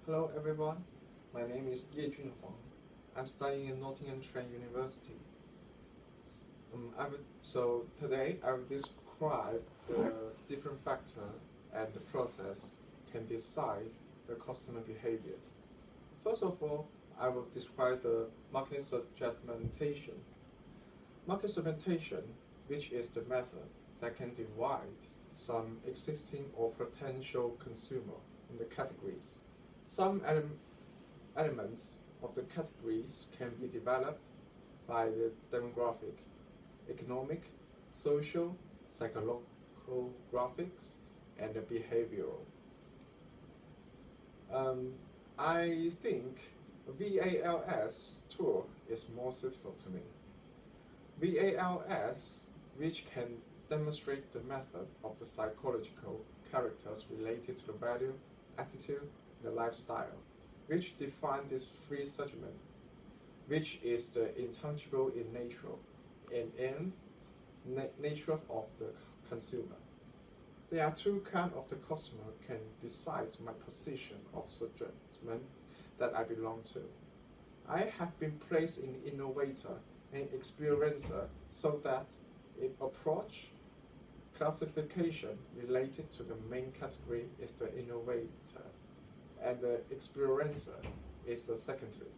Hello everyone, my name is Ye Junhuang. I'm studying in Nottingham Trent University. So today I will describe the different factors and the process can decide the customer behavior. First of all, I will describe the market segmentation. Market segmentation, which is the method that can divide some existing or potential consumer in the categories. Some elements of the categories can be developed by the demographic, economic, social, psychological graphics, and the behavioral. I think VALS tool is more suitable to me. VALS, which can demonstrate the method of the psychological characters related to the value, attitude, and the lifestyle, which define these three segments, which is the intangible in nature and in nature of the consumer. There are two kinds of the customer can decide my position of segment that I belong to. I have been placed in innovator and experiencer so that it approach classification related to the main category is the innovator and the experiencer is the secondary.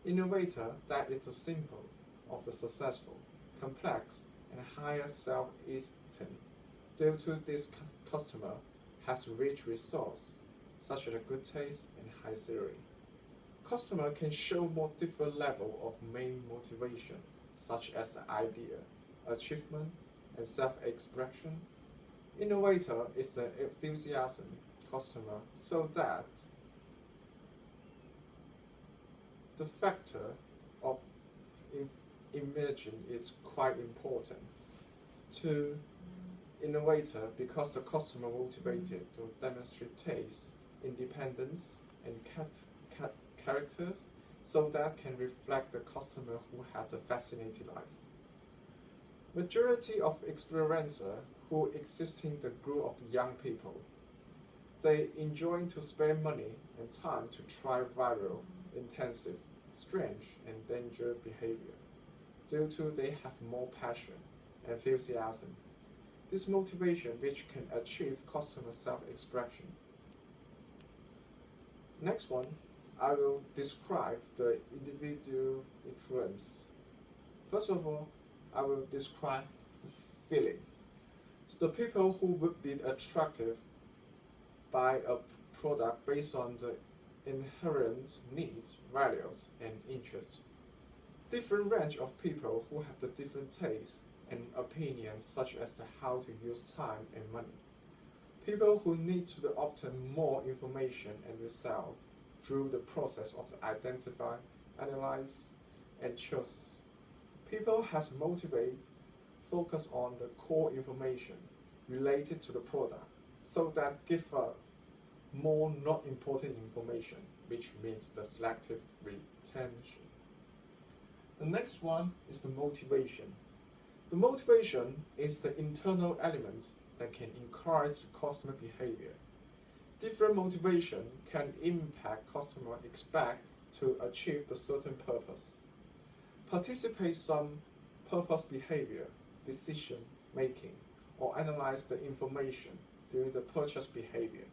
Innovator that is the symbol of the successful, complex, and higher self-esteem. Due to this customer has rich resource, such as a good taste and high salary. Customer can show more different level of main motivation, such as the idea, achievement, and self-expression. Innovator is the enthusiasm customer so that the factor of imagine is quite important to innovator because the customer motivated to demonstrate taste, independence, and characters so that can reflect the customer who has a fascinating life. Majority of experiencer who existing the group of young people, they enjoy to spend money and time to try viral, intensive, strange, and dangerous behavior due to they have more passion, enthusiasm. This motivation which can achieve customer self-expression. Next one, I will describe the individual influence. First of all, I will describe the feeling. So the people who would be attracted by a product based on the inherent needs, values, and interests. Different range of people who have the different tastes and opinions such as the how to use time and money. People who need to obtain more information and result through the process of the identify, analyze, and choices. People has motivate, focus on the core information related to the product so that give a more not important information, which means the selective retention. The next one is the motivation. The motivation is the internal element that can encourage customer behavior. Different motivation can impact customer expect to achieve the certain purpose. Participate some purpose behavior, decision making, or analyze the information during the purchase behavior.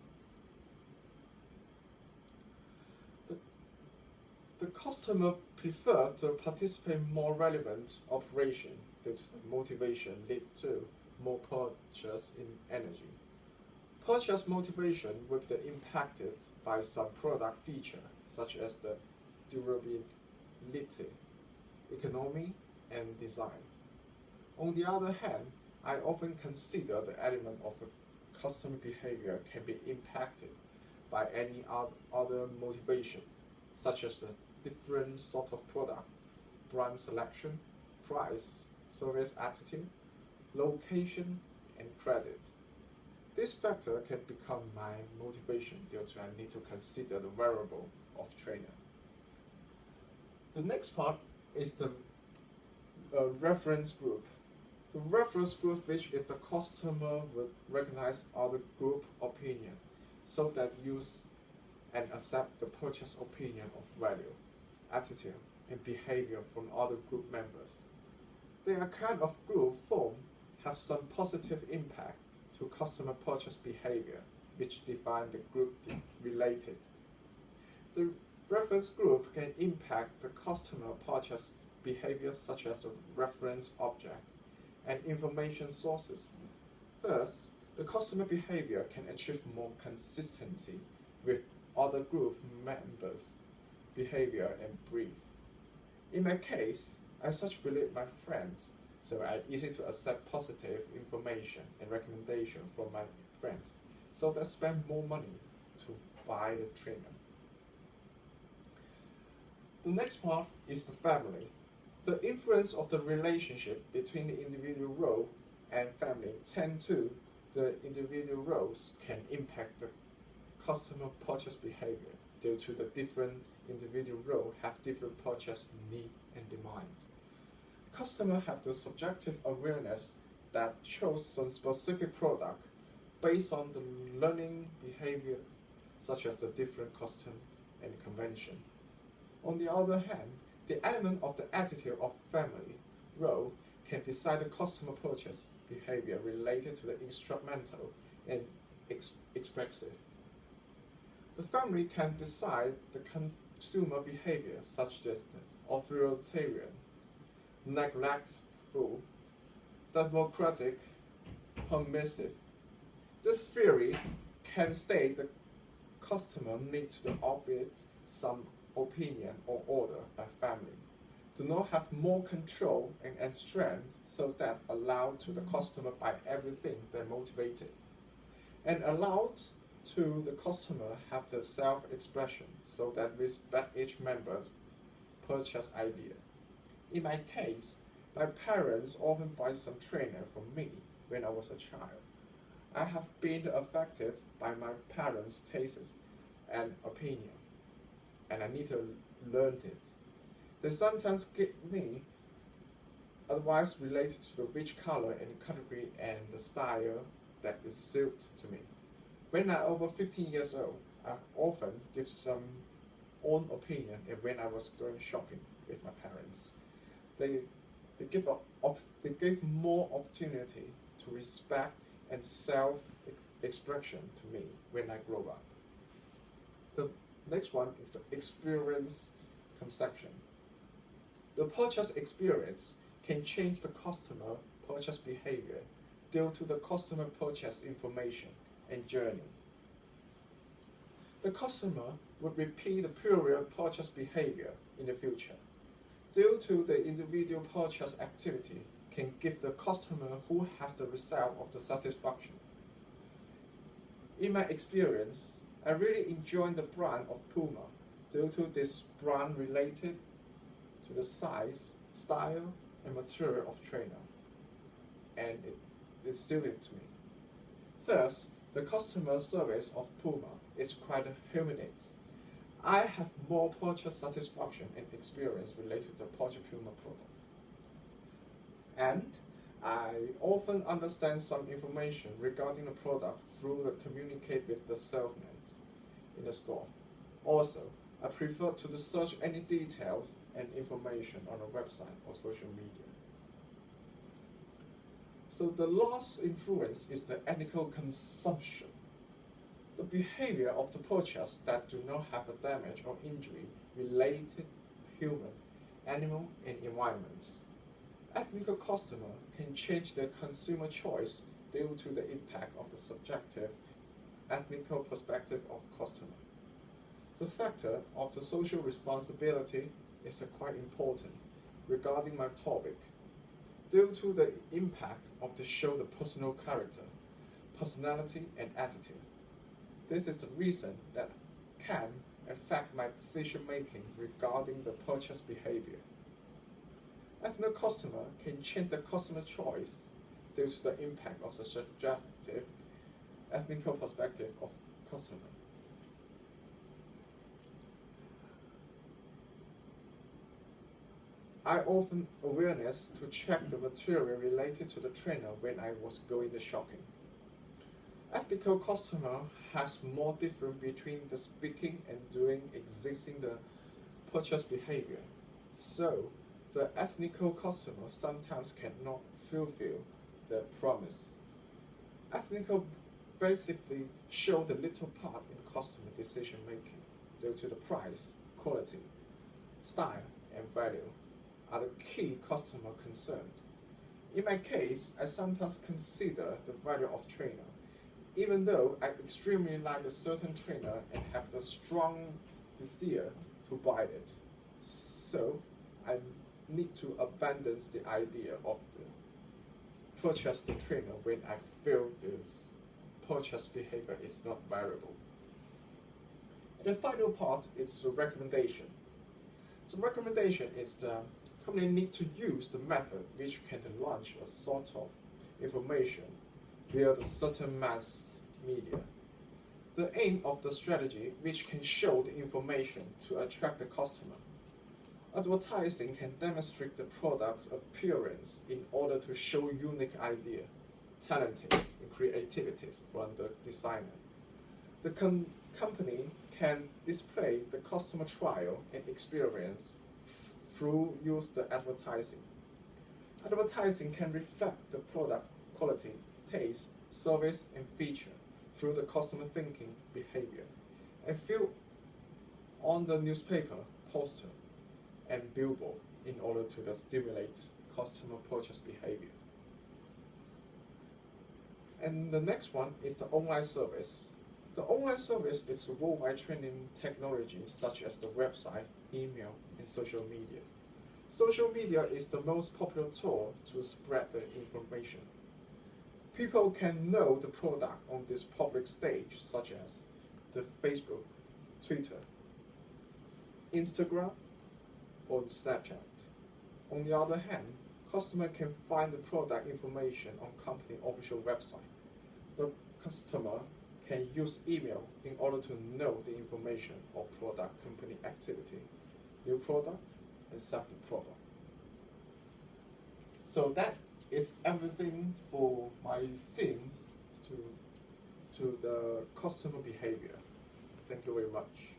The customer prefer to participate more relevant operation due to the motivation lead to more purchase in energy. Purchase motivation will be impacted by some product feature such as the durability, economy, and design. On the other hand, I often consider the element of a customer behavior can be impacted by any other motivation, such as a different sort of product, brand selection, price, service attitude, location, and credit. This factor can become my motivation due to I need to consider the variable of trainer. The next part is the reference group. The reference group, which is the customer will recognize other group opinion, so that use and accept the purchase opinion of value, attitude, and behavior from other group members. The account of group form have some positive impact to customer purchase behavior, which define the group related. The reference group can impact the customer purchase behavior such as a reference object and information sources. First, the customer behavior can achieve more consistency with other group members' behavior and brief. In my case, I such believe my friends, so I easy to accept positive information and recommendation from my friends, so they spend more money to buy the trainer. The next part is the family. The influence of the relationship between the individual role and family tend to the individual roles can impact the customer purchase behavior due to the different individual role have different purchase need and demand. Customers have the subjective awareness that chose some specific product based on the learning behavior such as the different custom and convention. On the other hand, the element of the attitude of family role can decide the customer purchase behavior related to the instrumental and expressive. The family can decide the consumer behavior such as the authoritarian, neglectful, democratic, permissive. This theory can state the customer needs to obey some opinion or order by family, do not have more control and strength so that allow to the customer buy everything they're motivated, and allowed to the customer have the self-expression so that respect each member's purchase idea. In my case, my parents often buy some trainer from me when I was a child. I have been affected by my parents' tastes and opinion, and I need to learn it. They sometimes give me advice related to which color and category and the style that is suited to me. When I over 15 years old, I often give some own opinion when I was going shopping with my parents. They give more opportunity to respect and self-expression to me when I grow up. The next one is the experience conception. The purchase experience can change the customer purchase behavior due to the customer purchase information and journey. The customer would repeat the prior purchase behavior in the future. Due to the individual purchase activity can give the customer who has the result of the satisfaction. In my experience, I really enjoy the brand of Puma due to this brand related to the size, style, and material of trainer, and it suited to me. Thus, the customer service of Puma is quite humanized. I have more purchase satisfaction and experience related to purchase Puma product. And I often understand some information regarding the product through the communicate with the salesman in the store. Also, I prefer to search any details and information on a website or social media. So the last influence is the ethical consumption. The behavior of the purchase that do not have a damage or injury related human, animal, and environment. Ethical customer can change their consumer choice due to the impact of the subjective ethical perspective of customer. The factor of the social responsibility is quite important regarding my topic, due to the impact of the show the personal character, personality, and attitude. This is the reason that can affect my decision making regarding the purchase behavior. Ethical customer can change the customer choice due to the impact of the subjective ethical perspective of customer. I often awareness to check the material related to the trainer when I was going to shopping. Ethical customer has more difference between the speaking and doing existing the purchase behavior. So, the ethical customer sometimes cannot fulfill the promise. Ethical basically show the little part in customer decision making due to the price, quality, style, and value are the key customer concern. In my case, I sometimes consider the value of trainer, even though I extremely like a certain trainer and have the strong desire to buy it. So I need to abandon the idea of the purchase the trainer when I feel this purchase behavior is not valuable. And the final part is the recommendation. So recommendation is the company need to use the method which can launch a sort of information via the certain mass media. The aim of the strategy which can show the information to attract the customer. Advertising can demonstrate the product's appearance in order to show unique idea, talented, and creativity from the designer. The company can display the customer trial and experience through use the advertising. Advertising can reflect the product quality, taste, service, and feature through the customer thinking behavior, and fill on the newspaper, poster, and billboard in order to stimulate customer purchase behavior. And the next one is the online service. The online service is a worldwide training technology such as the website, email, and social media. Social media is the most popular tool to spread the information. People can know the product on this public stage such as the Facebook, Twitter, Instagram, or Snapchat. On the other hand, customer can find the product information on company official website. The customer can use email in order to know the information of product company activity, new product, and sell the product. So that is everything for my theme to the customer behavior. Thank you very much.